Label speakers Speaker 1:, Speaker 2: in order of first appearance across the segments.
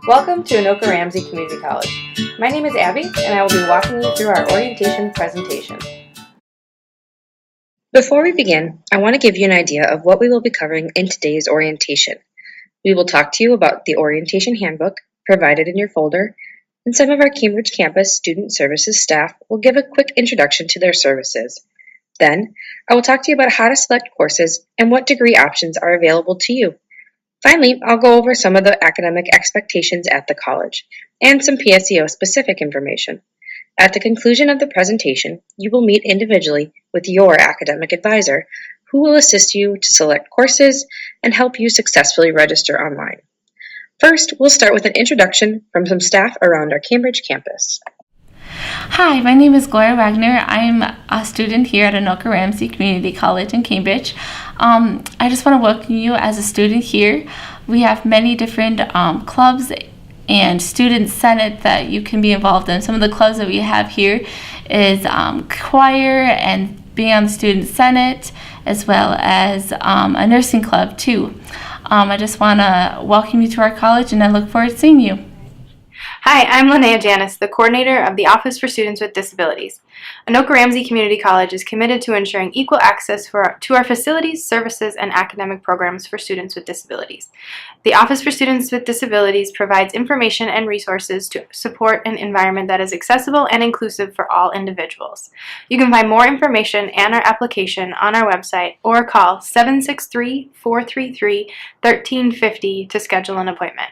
Speaker 1: Welcome to Anoka-Ramsey Community College. My name is Abby, and I will be walking you through our orientation presentation. Before we begin, I want to give you an idea of what we will be covering in today's orientation. We will talk to you about the orientation handbook provided in your folder, and some of our Cambridge campus student services staff will give a quick introduction to their services. Then, I will talk to you about how to select courses and what degree options are available to you. Finally, I'll go over some of the academic expectations at the college and some PSEO specific information. At the conclusion of the presentation, you will meet individually with your academic advisor, who will assist you to select courses and help you successfully register online. First, we'll start with an introduction from some staff around our Cambridge campus.
Speaker 2: Hi, my name is Gloria Wagner. I'm a student here at Anoka-Ramsey Community College in Cambridge. I just want to welcome you as a student here. We have many different clubs and student senate that you can be involved in. Some of the clubs that we have here is choir and being on the student senate, as well as a nursing club too. I just want to welcome you to our college, and I look forward to seeing you.
Speaker 3: Hi, I'm Linnea Janis, the coordinator of the Office for Students with Disabilities. Anoka-Ramsey Community College is committed to ensuring equal access to our facilities, services, and academic programs for students with disabilities. The Office for Students with Disabilities provides information and resources to support an environment that is accessible and inclusive for all individuals. You can find more information and our application on our website or call 763-433-1350 to schedule an appointment.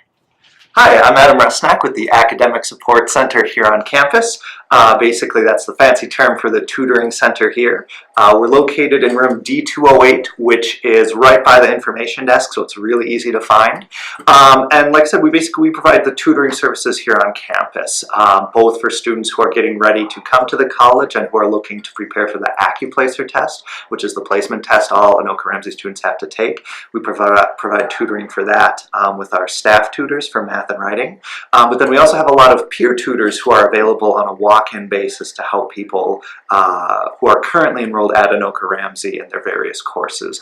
Speaker 4: Hi, I'm Adam Resnack with the Academic Support Center here on campus. Basically, that's the fancy term for the tutoring center here. We're located in room D208, which is right by the information desk, so it's really easy to find. And like I said, we provide the tutoring services here on campus, both for students who are getting ready to come to the college and who are looking to prepare for the AccuPlacer test, which is the placement test all Anoka-Ramsey students have to take. We provide tutoring for that with our staff tutors for math and writing. But then we also have a lot of peer tutors who are available on a walk-in basis to help people who are currently enrolled at Anoka-Ramsey in their various courses.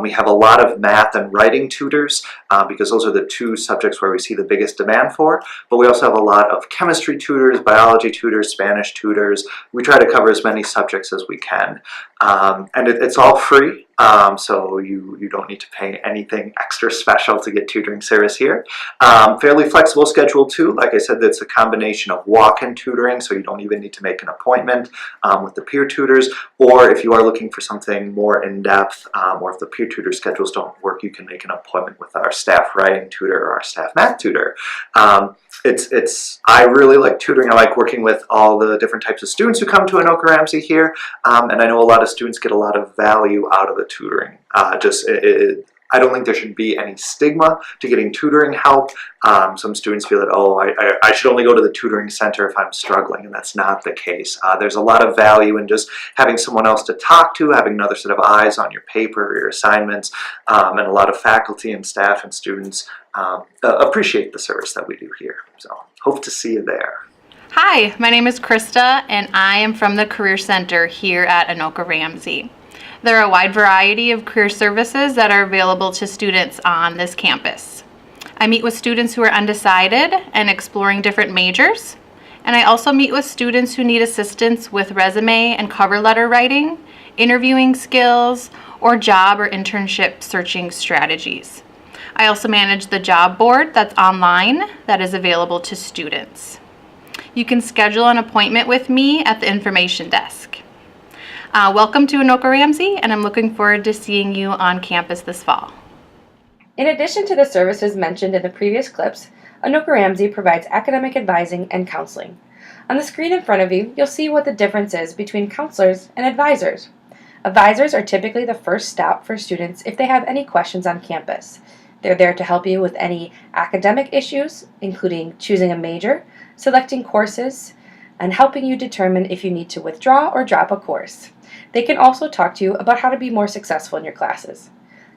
Speaker 4: We have a lot of math and writing tutors because those are the two subjects where we see the biggest demand for, but we also have a lot of chemistry tutors, biology tutors, Spanish tutors. We try to cover as many subjects as we can. And it's all free, so you don't need to pay anything extra special to get tutoring service here. Fairly flexible schedule too. Like I said, it's a combination of walk-in tutoring, so you don't even need to make an appointment with the peer tutors, or if you are looking for something more in-depth, or if the peer tutor schedules don't work, you can make an appointment with our staff writing tutor or our staff math tutor. I really like tutoring. I like working with all the different types of students who come to Anoka-Ramsey here, and I know a lot of students get a lot of value out of the tutoring. I don't think there should be any stigma to getting tutoring help. Some students feel that, oh, I should only go to the tutoring center if I'm struggling, and that's not the case. There's a lot of value in just having someone else to talk to, having another set of eyes on your paper or your assignments, and a lot of faculty and staff and students appreciate the service that we do here. So hope to see you there.
Speaker 5: Hi, my name is Krista, and I am from the Career Center here at Anoka-Ramsey. There are a wide variety of career services that are available to students on this campus. I meet with students who are undecided and exploring different majors, and I also meet with students who need assistance with resume and cover letter writing, interviewing skills, or job or internship searching strategies. I also manage the job board that's online that is available to students. You can schedule an appointment with me at the information desk. Welcome to Anoka-Ramsey, and I'm looking forward to seeing you on campus this fall.
Speaker 1: In addition to the services mentioned in the previous clips, Anoka-Ramsey provides academic advising and counseling. On the screen in front of you, you'll see what the difference is between counselors and advisors. Advisors are typically the first stop for students if they have any questions on campus. They're there to help you with any academic issues, including choosing a major, selecting courses, and helping you determine if you need to withdraw or drop a course. They can also talk to you about how to be more successful in your classes.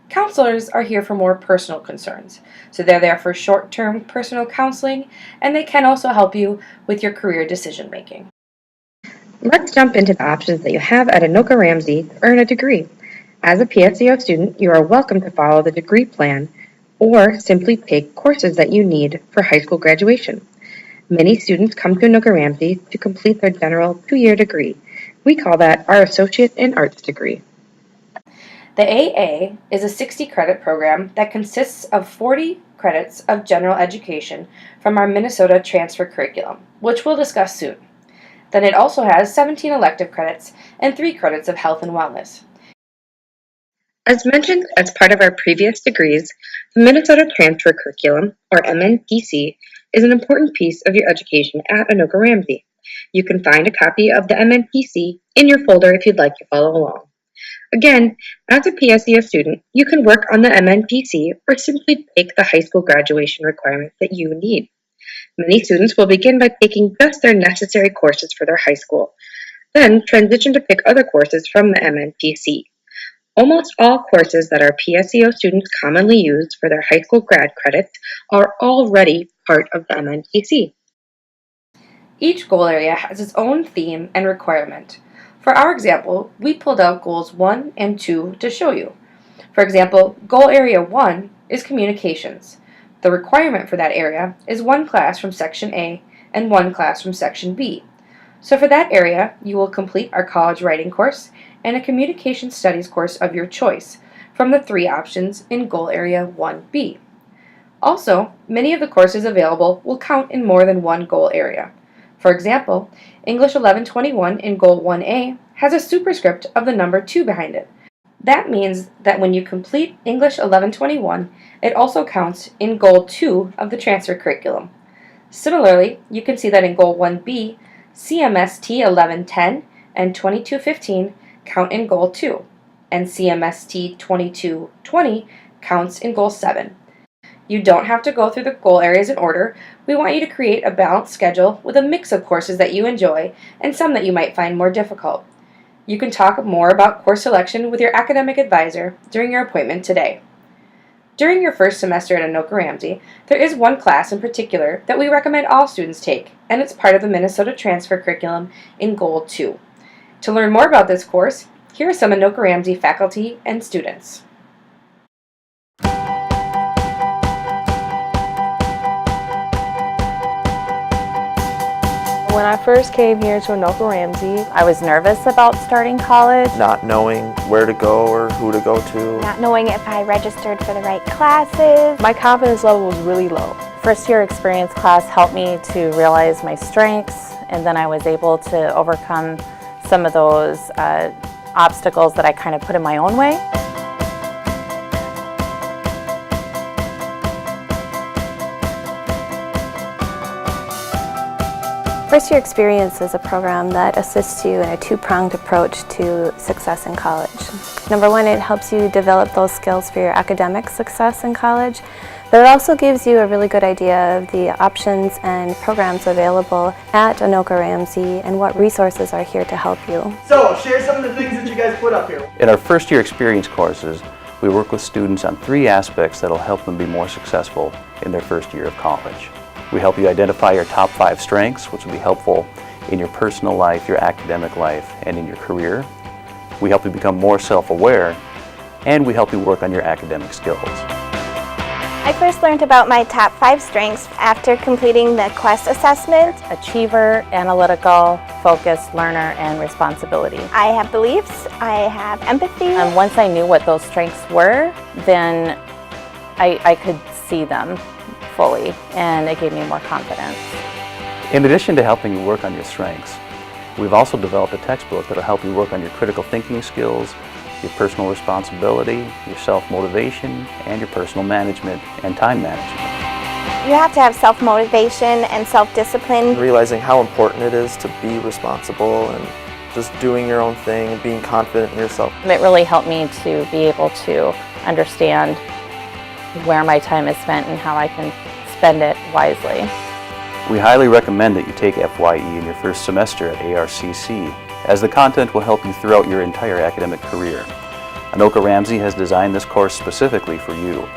Speaker 1: Counselors are here for more personal concerns, so they're there for short-term personal counseling, and they can also help you with your career decision-making. Let's jump into the options that you have at Anoka-Ramsey to earn a degree. As a PSEO student, you are welcome to follow the degree plan or simply take courses that you need for high school graduation. Many students come to Anoka-Ramsey to complete their general 2-year degree. We call that our Associate in Arts degree. The AA is a 60-credit program that consists of 40 credits of general education from our Minnesota transfer curriculum, which we'll discuss soon. Then it also has 17 elective credits and 3 credits of health and wellness. As mentioned as part of our previous degrees, the Minnesota Transfer Curriculum, or MNTC, is an important piece of your education at Anoka-Ramsey. You can find a copy of the MNTC in your folder if you'd like to follow along. Again, as a PSEO student, you can work on the MNTC or simply take the high school graduation requirements that you need. Many students will begin by taking just their necessary courses for their high school, then transition to pick other courses from the MNTC. Almost all courses that our PSEO students commonly use for their high school grad credits are already part of the MNTC. Each goal area has its own theme and requirement. For our example, we pulled out goals 1 and 2 to show you. For example, goal area 1 is communications. The requirement for that area is 1 class from section A and 1 class from section B. So for that area, you will complete our college writing course and a communication studies course of your choice from the 3 options in goal area 1B. Also, many of the courses available will count in more than one goal area. For example, English 1121 in goal 1A has a superscript of the number 2 behind it. That means that when you complete English 1121, it also counts in goal 2 of the transfer curriculum. Similarly, you can see that in goal 1B, CMST 1110 and 2215 count in goal 2, and CMST 2220 counts in goal 7. You don't have to go through the goal areas in order. We want you to create a balanced schedule with a mix of courses that you enjoy and some that you might find more difficult. You can talk more about course selection with your academic advisor during your appointment today. During your first semester at Anoka-Ramsey, there is one class in particular that we recommend all students take, and it's part of the Minnesota transfer curriculum in goal 2. To learn more about this course, here are some Anoka-Ramsey faculty and students.
Speaker 6: When I first came here to Anoka-Ramsey, I was nervous about starting college.
Speaker 7: Not knowing where to go or who to go to.
Speaker 8: Not knowing if I registered for the right classes.
Speaker 6: My confidence level was really low.
Speaker 9: First year experience class helped me to realize my strengths, and then I was able to overcome some of those obstacles that I kind of put in my own way.
Speaker 8: First Year Experience is a program that assists you in a two-pronged approach to success in college. Number one, it helps you develop those skills for your academic success in college, but it also gives you a really good idea of the options and programs available at Anoka-Ramsey and what resources are here to help you.
Speaker 10: So, share some of the things that you guys put up here.
Speaker 11: In our first year experience courses, we work with students on 3 aspects that will help them be more successful in their first year of college. We help you identify your top 5 strengths, which will be helpful in your personal life, your academic life, and in your career. We help you become more self-aware, and we help you work on your academic skills.
Speaker 8: I first learned about my top 5 strengths after completing the Quest assessment.
Speaker 9: Achiever, analytical, focused, learner, and responsibility.
Speaker 8: I have beliefs, I have empathy.
Speaker 9: Once I knew what those strengths were, then I could see them fully, and it gave me more confidence.
Speaker 11: In addition to helping you work on your strengths, we've also developed a textbook that will help you work on your critical thinking skills, your personal responsibility, your self-motivation, and your personal management and time management.
Speaker 8: You have to have self-motivation and self-discipline.
Speaker 7: Realizing how important it is to be responsible and just doing your own thing and being confident in yourself.
Speaker 9: It really helped me to be able to understand where my time is spent and how I can spend it wisely.
Speaker 11: We highly recommend that you take FYE in your first semester at ARCC, as the content will help you throughout your entire academic career. Anoka-Ramsey has designed this course specifically for you,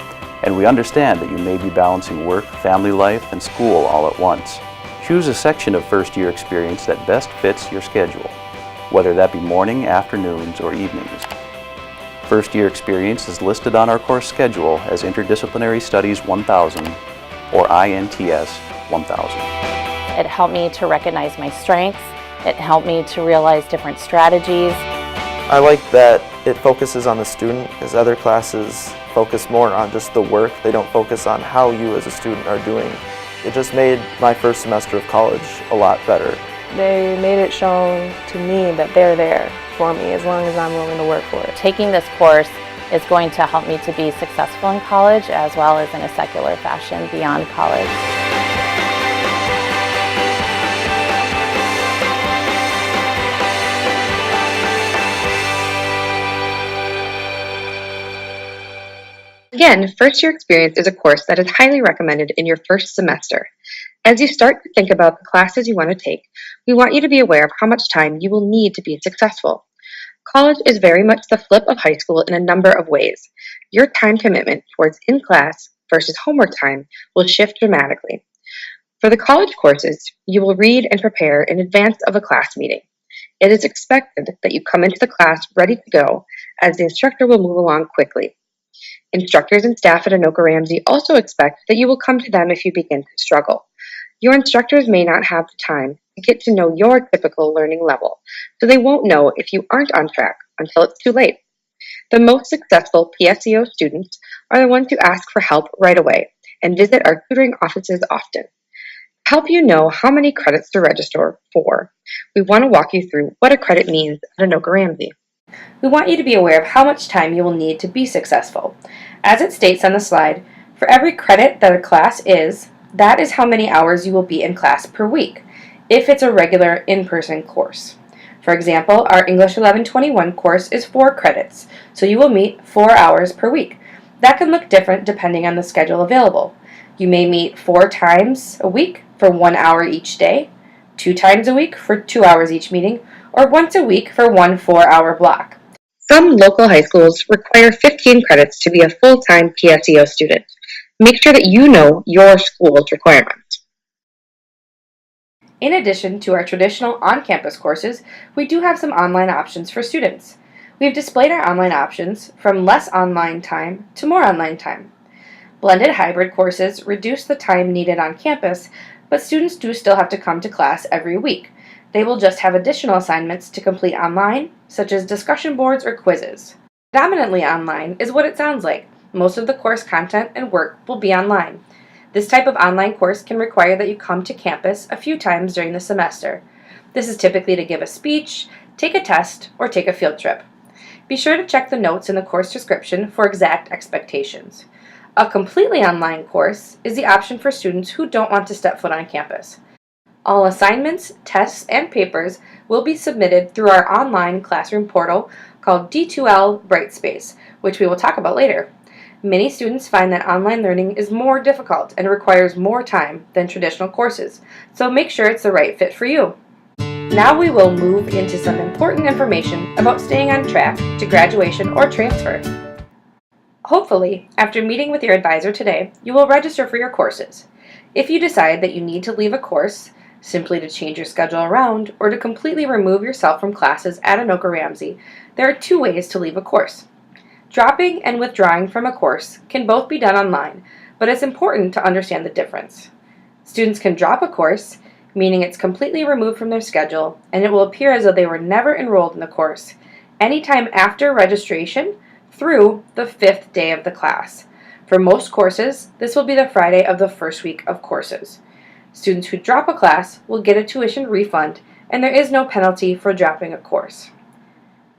Speaker 11: and we understand that you may be balancing work, family life, and school all at once. Choose a section of first year experience that best fits your schedule, whether that be morning, afternoons, or evenings. First year experience is listed on our course schedule as Interdisciplinary Studies 1000 or INTS 1000.
Speaker 9: It helped me to recognize my strengths. It helped me to realize different strategies.
Speaker 7: I like that it focuses on the student, as other classes focus more on just the work. They don't focus on how you as a student are doing. It just made my first semester of college a lot better.
Speaker 6: They made it shown to me that they're there for me as long as I'm willing to work for it.
Speaker 9: Taking this course is going to help me to be successful in college as well as in a secular fashion beyond college.
Speaker 1: Again, first year experience is a course that is highly recommended in your first semester. As you start to think about the classes you want to take, we want you to be aware of how much time you will need to be successful. College is very much the flip of high school in a number of ways. Your time commitment towards in-class versus homework time will shift dramatically. For the college courses, you will read and prepare in advance of a class meeting. It is expected that you come into the class ready to go, as the instructor will move along quickly. Instructors and staff at Anoka-Ramsey also expect that you will come to them if you begin to struggle. Your instructors may not have the time to get to know your typical learning level, so they won't know if you aren't on track until it's too late. The most successful PSEO students are the ones who ask for help right away and visit our tutoring offices often. To help you know how many credits to register for, we want to walk you through what a credit means at Anoka-Ramsey. We want you to be aware of how much time you will need to be successful. As it states on the slide, for every credit that a class is, that is how many hours you will be in class per week, if it's a regular in-person course. For example, our English 1121 course is 4 credits, so you will meet 4 hours per week. That can look different depending on the schedule available. You may meet 4 times a week for 1 hour each day, 2 times a week for 2 hours each meeting, or once a week for 1 4-hour block. Some local high schools require 15 credits to be a full-time PSEO student. Make sure that you know your school's requirements. In addition to our traditional on-campus courses, we do have some online options for students. We've displayed our online options from less online time to more online time. Blended hybrid courses reduce the time needed on campus, but students do still have to come to class every week. They will just have additional assignments to complete online, such as discussion boards or quizzes. Predominantly online is what it sounds like. Most of the course content and work will be online. This type of online course can require that you come to campus a few times during the semester. This is typically to give a speech, take a test, or take a field trip. Be sure to check the notes in the course description for exact expectations. A completely online course is the option for students who don't want to step foot on campus. All assignments, tests, and papers will be submitted through our online classroom portal called D2L Brightspace, which we will talk about later. Many students find that online learning is more difficult and requires more time than traditional courses, so make sure it's the right fit for you. Now we will move into some important information about staying on track to graduation or transfer. Hopefully, after meeting with your advisor today, you will register for your courses. If you decide that you need to leave a course, simply to change your schedule around, or to completely remove yourself from classes at Anoka-Ramsey, there are 2 ways to leave a course. Dropping and withdrawing from a course can both be done online, but it's important to understand the difference. Students can drop a course, meaning it's completely removed from their schedule, and it will appear as though they were never enrolled in the course, anytime after registration through the 5th day of the class. For most courses, this will be the Friday of the first week of courses. Students who drop a class will get a tuition refund, and there is no penalty for dropping a course.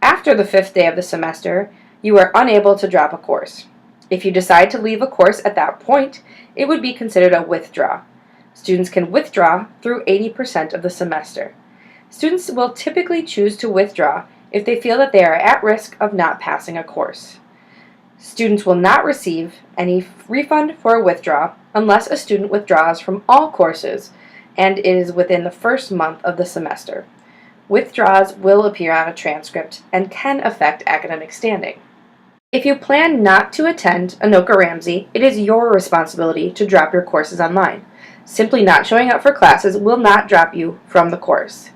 Speaker 1: After the 5th day of the semester, you are unable to drop a course. If you decide to leave a course at that point, it would be considered a withdraw. Students can withdraw through 80% of the semester. Students will typically choose to withdraw if they feel that they are at risk of not passing a course. Students will not receive any refund for a withdrawal unless a student withdraws from all courses and it is within the first month of the semester. Withdrawals will appear on a transcript and can affect academic standing. If you plan not to attend Anoka-Ramsey, it is your responsibility to drop your courses online. Simply not showing up for classes will not drop you from the course.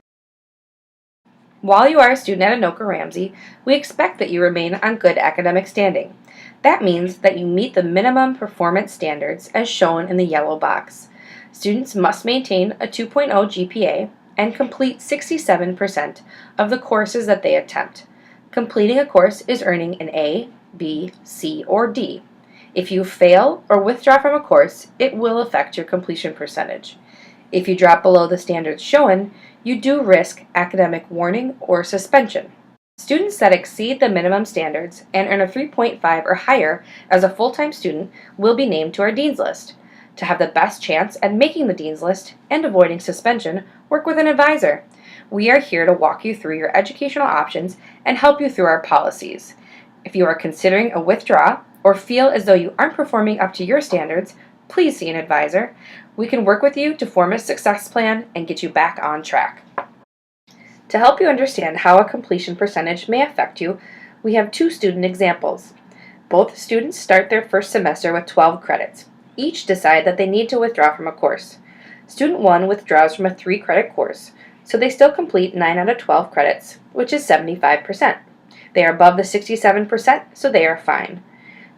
Speaker 1: While you are a student at Anoka-Ramsey, we expect that you remain on good academic standing. That means that you meet the minimum performance standards as shown in the yellow box. Students must maintain a 2.0 GPA and complete 67% of the courses that they attempt. Completing a course is earning an A, B, C, or D. If you fail or withdraw from a course, it will affect your completion percentage. If you drop below the standards shown, you do risk academic warning or suspension. Students that exceed the minimum standards and earn a 3.5 or higher as a full-time student will be named to our Dean's List. To have the best chance at making the Dean's List and avoiding suspension, work with an advisor. We are here to walk you through your educational options and help you through our policies. If you are considering a withdrawal or feel as though you aren't performing up to your standards, please see an advisor. We can work with you to form a success plan and get you back on track. To help you understand how a completion percentage may affect you, we have two student examples. Both students start their first semester with 12 credits. Each decide that they need to withdraw from a course. Student 1 withdraws from a 3-credit course, so they still complete 9 out of 12 credits, which is 75%. They are above the 67%, so they are fine.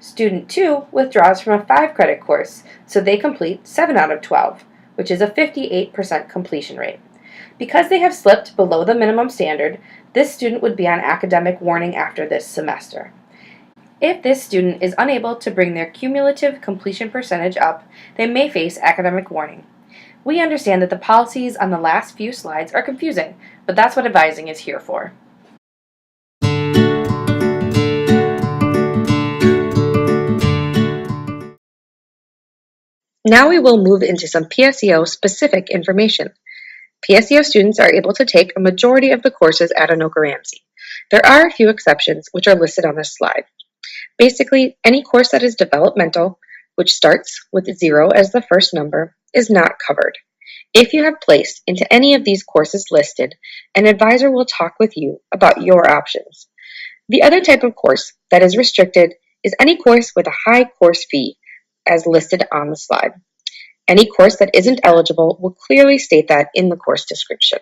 Speaker 1: Student 2 withdraws from a 5-credit course, so they complete 7 out of 12, which is a 58% completion rate. Because they have slipped below the minimum standard, this student would be on academic warning after this semester. If this student is unable to bring their cumulative completion percentage up, they may face academic warning. We understand that the policies on the last few slides are confusing, but that's what advising is here for. Now we will move into some PSEO specific information. PSEO students are able to take a majority of the courses at Anoka-Ramsey. There are a few exceptions which are listed on this slide. Basically, any course that is developmental, which starts with 0 as the first number, is not covered. If you have placed into any of these courses listed, an advisor will talk with you about your options. The other type of course that is restricted is any course with a high course fee, as listed on the slide. Any course that isn't eligible will clearly state that in the course description.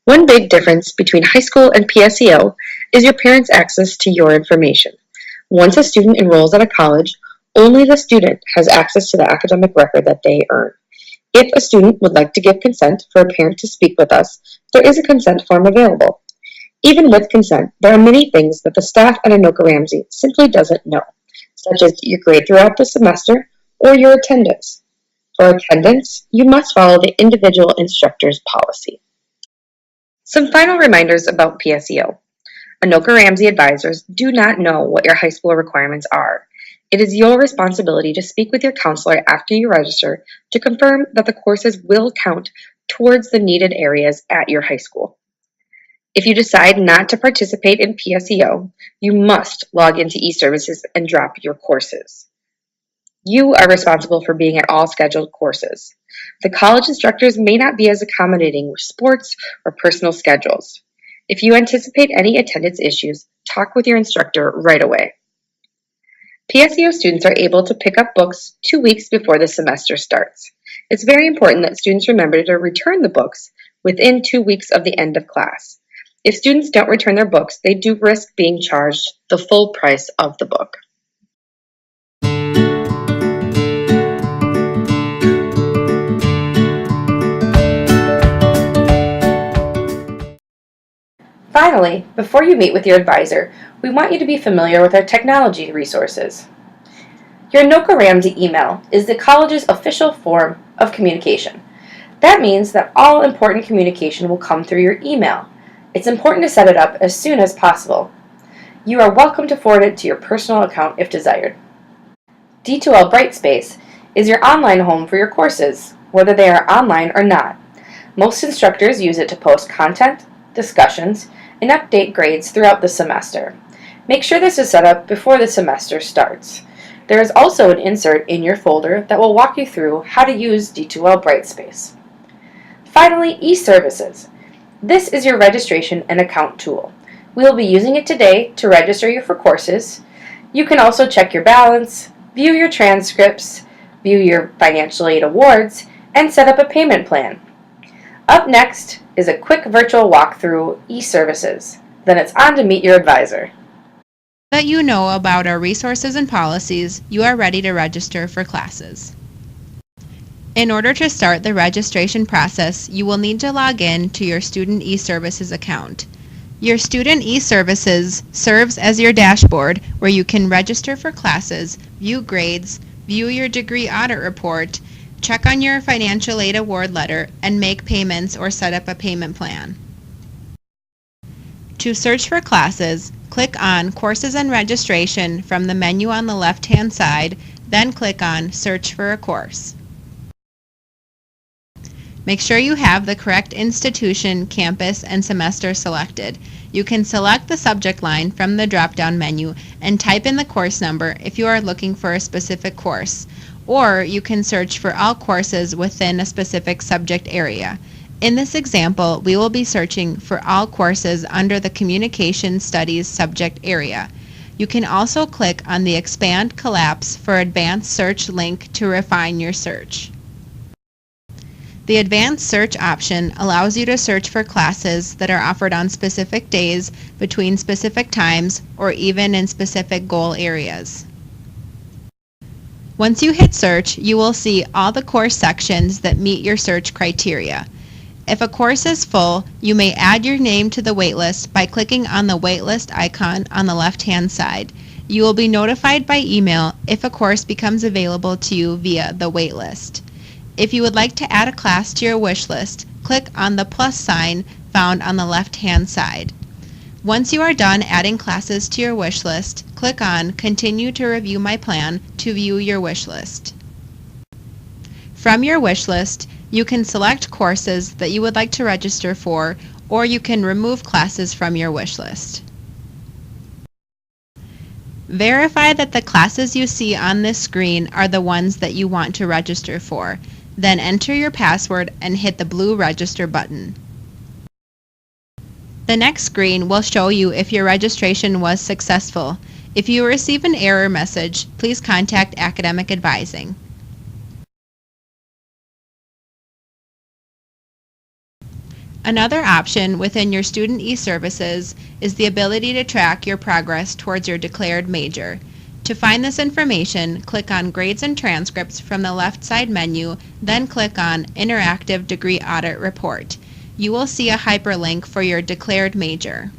Speaker 1: One big difference between high school and PSEO is your parents' access to your information. Once a student enrolls at a college, only the student has access to the academic record that they earn. If a student would like to give consent for a parent to speak with us, there is a consent form available. Even with consent, there are many things that the staff at Anoka-Ramsey simply doesn't know, such as your grade throughout the semester or your attendance. For attendance, you must follow the individual instructor's policy. Some final reminders about PSEO. Anoka-Ramsey advisors do not know what your high school requirements are. It is your responsibility to speak with your counselor after you register to confirm that the courses will count towards the needed areas at your high school. If you decide not to participate in PSEO, you must log into eServices and drop your courses. You are responsible for being at all scheduled courses. The college instructors may not be as accommodating with sports or personal schedules. If you anticipate any attendance issues, talk with your instructor right away. PSEO students are able to pick up books 2 weeks before the semester starts. It's very important that students remember to return the books within 2 weeks of the end of class. If students don't return their books, they do risk being charged the full price of the book. Finally, before you meet with your advisor, we want you to be familiar with our technology resources. Your Anoka-Ramsey email is the college's official form of communication. That means that all important communication will come through your email. It's important to set it up as soon as possible. You are welcome to forward it to your personal account if desired. D2L Brightspace is your online home for your courses, whether they are online or not. Most instructors use it to post content, discussions, and update grades throughout the semester. Make sure this is set up before the semester starts. There is also an insert in your folder that will walk you through how to use D2L Brightspace. Finally, eServices. This is your registration and account tool. We will be using it today to register you for courses. You can also check your balance, view your transcripts, view your financial aid awards, and set up a payment plan. Up next is a quick virtual walkthrough e-services. Then it's on to meet your advisor.
Speaker 12: Now that you know about our resources and policies, you are ready to register for classes. In order to start the registration process, you will need to log in to your Student eServices account. Your Student eServices serves as your dashboard where you can register for classes, view grades, view your degree audit report, check on your financial aid award letter, and make payments or set up a payment plan. To search for classes, click on Courses and Registration from the menu on the left-hand side, then click on Search for a course. Make sure you have the correct institution, campus, and semester selected. You can select the subject line from the drop-down menu and type in the course number if you are looking for a specific course, or you can search for all courses within a specific subject area. In this example, we will be searching for all courses under the Communication Studies subject area. You can also click on the Expand Collapse for Advanced Search link to refine your search. The Advanced Search option allows you to search for classes that are offered on specific days, between specific times, or even in specific goal areas. Once you hit search, you will see all the course sections that meet your search criteria. If a course is full, you may add your name to the waitlist by clicking on the waitlist icon on the left-hand side. You will be notified by email if a course becomes available to you via the waitlist. If you would like to add a class to your wish list, click on the plus sign found on the left-hand side. Once you are done adding classes to your wish list, click on Continue to Review My Plan to view your wish list. From your wish list, you can select courses that you would like to register for, or you can remove classes from your wish list. Verify that the classes you see on this screen are the ones that you want to register for. Then enter your password and hit the blue Register button. The next screen will show you if your registration was successful. If you receive an error message, please contact Academic Advising. Another option within your Student eServices is the ability to track your progress towards your declared major. To find this information, click on Grades and Transcripts from the left side menu, then click on Interactive Degree Audit Report. You will see a hyperlink for your declared major.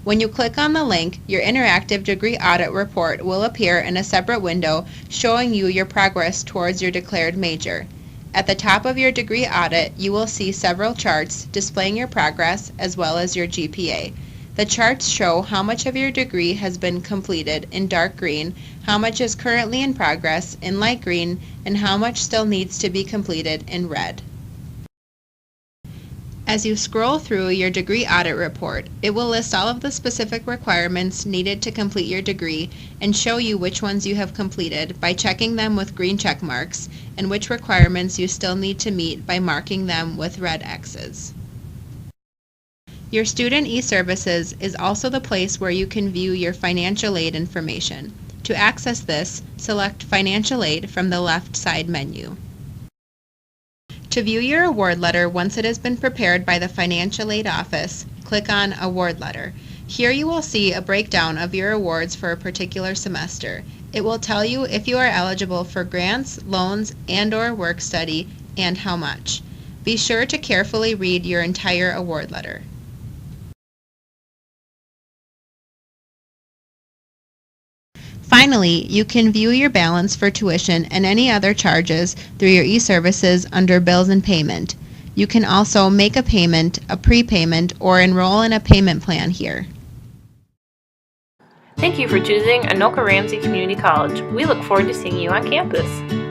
Speaker 12: When you click on the link, your Interactive Degree Audit Report will appear in a separate window showing you your progress towards your declared major. At the top of your degree audit, you will see several charts displaying your progress as well as your GPA. The charts show how much of your degree has been completed in dark green, how much is currently in progress in light green, and how much still needs to be completed in red. As you scroll through your degree audit report, it will list all of the specific requirements needed to complete your degree and show you which ones you have completed by checking them with green check marks and which requirements you still need to meet by marking them with red X's. Your Student eServices is also the place where you can view your financial aid information. To access this, select Financial Aid from the left side menu. To view your award letter once it has been prepared by the Financial Aid Office, click on Award Letter. Here you will see a breakdown of your awards for a particular semester. It will tell you if you are eligible for grants, loans, and/or work study, and how much. Be sure to carefully read your entire award letter. Finally, you can view your balance for tuition and any other charges through your eServices under Bills and Payment. You can also make a payment, a prepayment, or enroll in a payment plan here.
Speaker 6: Thank you for choosing Anoka-Ramsey Community College. We look forward to seeing you on campus.